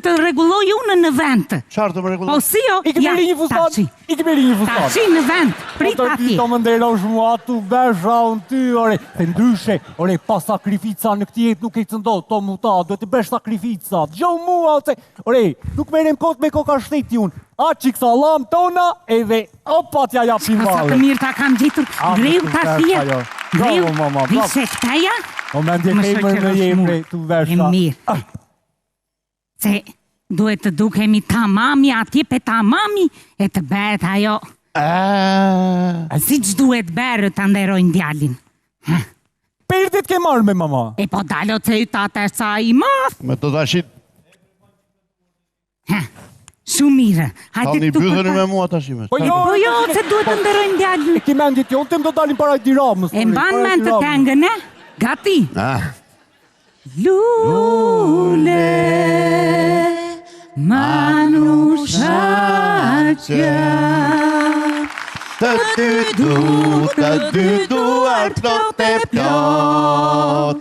të rregulloj unë në vend. Çfarë të më rregulloj? Po si jo? I ke bërë një fustat? I ke bërë një fustat? Tashi në vend, prit atje. Po të më nderosh mua tu besha unë ty, ore. Se ndryshe, ore, pa sakrifica në këtë jetë nuk e të ndodhë, to muta, duhet të bësh sakrifica. Gjau mua, ore, nuk merrem kot me koka shteti unë. Aqik salam tona, edhe opa t'ja japim Sa të male. mirë ta kam gjetur. Greu tasia. Bravo, mama, bravo. Vise këtaja? Momenti e kejmër në jemre të E vesha. mirë. Se duhet të dukemi tamami atje pe tamami e të bëhet ajo. Si që duhet bërë të nderojnë djalin. Perdet ke marrë me mama. E po dalo të i tate sa i math. Me të tashit, Shumë mirë. tani bythëni me mua tashime. Po jo, Po jo, se duhet të nderojnë djalin. e ke mendit jo, tem do dalim para këtij Ramës. E mban mend të tengën, e? Gati. Lule, manusha që Të dy duar plot e plot.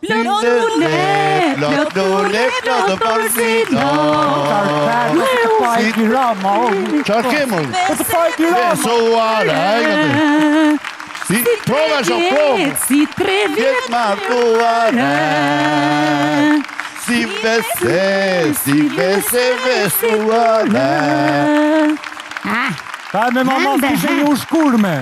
Plot lule, plot të porcilon. Pa e këtij Rama, Qarë kemë? po të pa e këtij Rama. Besuar, Si prova shumë. Si tre Vjetë martuar. Si bese besuar. Ta me mama s'kishe një ushkurme.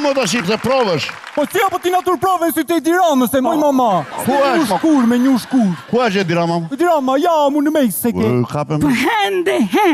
Mo të shikë të provësh. Po si apo ti natur prove si te Tiranës, e moj mama. Ku është? Ushkurme, një ushkur. Ku është e dira, mamë? Tirama, ja, mu në mejtë se ke. Kapem. Hende, he.